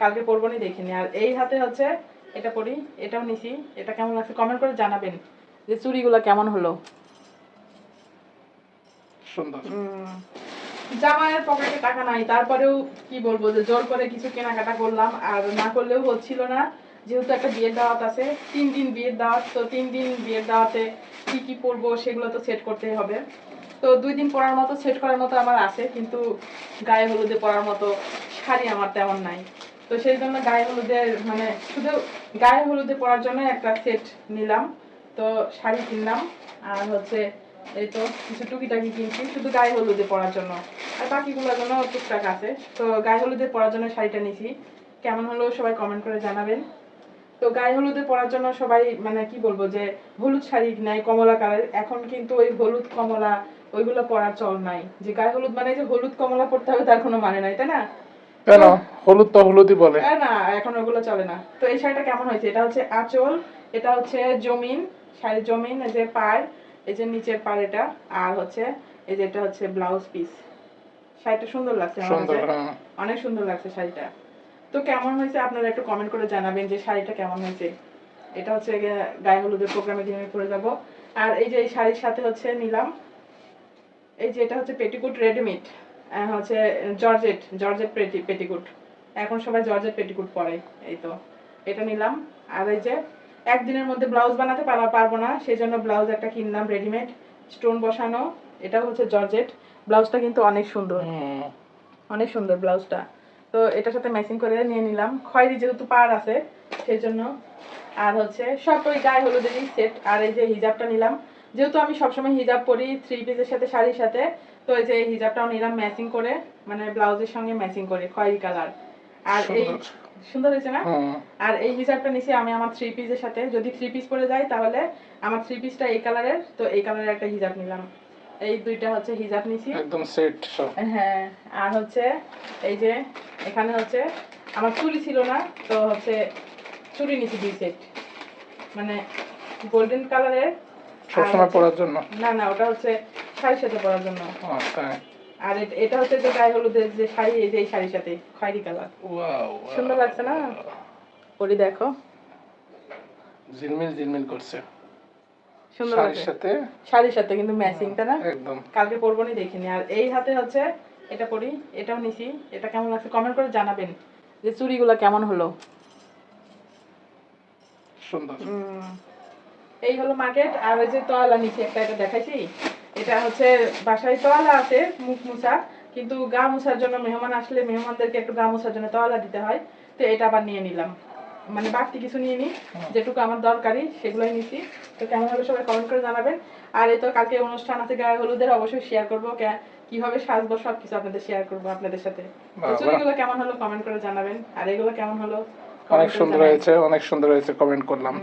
কালকে পরবো নি দেখিনি। আর এই হাতে হচ্ছে এটা পরি, এটাও নিছি। এটা কেমন লাগছে কমেন্ট করে জানাবেন যে চুড়িগুলো কেমন হলো। সুন্দর। জামাইয়ের পকেটে টাকা নাই, তারপরেও কি বলবো যে জোর করে কিছু কেনাকাটা করলাম, আর না করলেও হচ্ছিল না। যেহেতু একটা বিয়ের দাওয়াত আছে, 3 দিন বিয়ের দাওয়াত, তো 3 দিন বিয়ের দাওয়াতে কি কি পরবো সেগুলো তো সেট করতেই হবে। তো 2 দিন পরার মতো সেট করার মতো আমার আছে, কিন্তু গায়ে হলুদে পরার মতো শাড়ি আমার তেমন নাই। তো সেই জন্য গায়ে হলুদে মানে শুধু গায়ে হলুদে পরার জন্য একটা সেট নিলাম। তো শাড়ি কিনলাম, আর হচ্ছে এই তো কিছু টুকিটাকি কিনছি শুধু গায়ে হলুদে পরার জন্য, আর বাকিগুলোর জন্য টুকটাক আছে। তো গায়ে হলুদে পরার জন্য শাড়িটা নিছি। কেমন হলো সবাই কমেন্ট করে জানাবেন। তো গায়ে হলুদে পরার জন্য সবাই মানে কি বলবো যে হলুদ শাড়ি নেয় কমলা কালার, এখন কিন্তু ওই হলুদ কমলা ওইগুলো পরার চল নাই। যে গায়ে হলুদ মানে যে হলুদ কমলা পরতে হবে তার কোনো মানে নাই, তাই না? কেন হলুদ তো হলুদই বলে না, এখন ওগুলো চলে না। তো এই শাড়িটা কেমন হয়েছে? এটা হচ্ছে আঁচল, এটা হচ্ছে জমিন, শাড়ির জমিন, এই যে পাড়, এই যে নিচের পাড় এটা, আর হচ্ছে এই যে এটা হচ্ছে ব্লাউজ পিস। শাড়িটা সুন্দর লাগছে আমার সুন্দর। কাছে, অনেক সুন্দর লাগছে শাড়িটা। তো কেমন হয়েছে আপনারা একটু কমেন্ট করে জানাবেন যে শাড়িটা কেমন হয়েছে। এটা হচ্ছে গায়ে হলুদের প্রোগ্রামে দিয়ে আমি পরে যাব। আর এই যে এই শাড়ির সাথে হচ্ছে নিলাম এই যে এটা হচ্ছে পেটিকুট রেডিমেড, হচ্ছে জর্জেট জর্জেট পেটিকুট। এখন সবাই জর্জেট পেটিকুট পরে। এই তো এটা নিলাম। আর এই যে একদিনের মধ্যে ব্লাউজ বানাতে পারবো না, সেই জন্য ব্লাউজ একটা কিনলাম রেডিমেড, স্টোন বসানো। এটা হচ্ছে জর্জেট, ব্লাউজটা কিন্তু অনেক সুন্দর, অনেক সুন্দর ব্লাউজটা। তো এটার সাথে ম্যাচিং করে নিয়ে নিলাম, খয়েরি যেহেতু পাড় আছে সেই জন্য। আর হচ্ছে সব ওই গায়ে হলুদেরই সেট। আর এই যে হিজাবটা নিলাম, যেহেতু আমি সবসময় হিজাব পরি 3 পিসের সাথে শাড়ির সাথে, তো এই যে এই হিজাবটাও নিলাম ম্যাচিং করে, মানে ব্লাউজের সঙ্গে ম্যাচিং করে খয়েরি কালার। আর এই সুন্দর হয়েছে না? আর এই হিজাবটা নিছি আমি আমার 3 পিসের সাথে, যদি 3 পিস পরে যাই তাহলে আমার 3 পিসটা এই কালারের, তো এই কালারের একটা হিজাব নিলাম। এই দুইটা হচ্ছে হিজাব নিছি একদম সেট সব। হ্যাঁ। আর হচ্ছে এই যে এখানে হচ্ছে আমার চুড়ি ছিল না, তো হচ্ছে চুড়ি নিছি 2 সেট, মানে গোল্ডেন কালারের। সবসময় পরার জন্য? না না, ওটা হচ্ছে শাড়ির সাথে পরার জন্য। তাই। আর এটা হচ্ছে যে গায়ে হলুদের যে শাড়ি, এই যে এই শাড়ির সাথে খয়েরি কালার। ওয়াও, সুন্দর লাগছে না? পরি দেখো, ঝিলমিল ঝিলমিল করছে সুন্দর লাগছে শাড়ির সাথে কিন্তু ম্যাচিং, তাই না? একদম। কালকে পরবো নি দেখিনি। আর এই হাতে হচ্ছে এটা পরি, এটাও নিছি। এটা কেমন লাগছে কমেন্ট করে জানাবেন যে চুড়িগুলো কেমন হলো। সুন্দর। এই হলো মার্কেট। আর ওই যে তোয়ালা নিচে একটা, এটা দেখাইছি, এটা হচ্ছে বাসায় তোয়ালা আছে মুখ মুছা, কিন্তু গা মুছার জন্য মেহমান আসলে মেহমানদেরকে একটু গা মুছার জন্য তোয়ালা দিতে হয়, তো এটা আবার নিয়ে নিলাম, মানে বাড়তি কিছু নিয়ে নিই, যেটুকু আমার দরকারি সেগুলোই নিছি। তো কেমন হলো সবাই কমেন্ট করে জানাবেন। আর এই তো কালকে অনুষ্ঠান আছে গায়ে হলুদের, অবশ্যই শেয়ার করবো কিভাবে সাজবো সবকিছু আপনাদের শেয়ার করবো আপনাদের সাথে। চুড়িগুলো কেমন হলো কমেন্ট করে জানাবেন, আর এগুলো কেমন হলো অনেক সুন্দর হয়েছে, অনেক সুন্দর হয়েছে, কমেন্ট করলাম।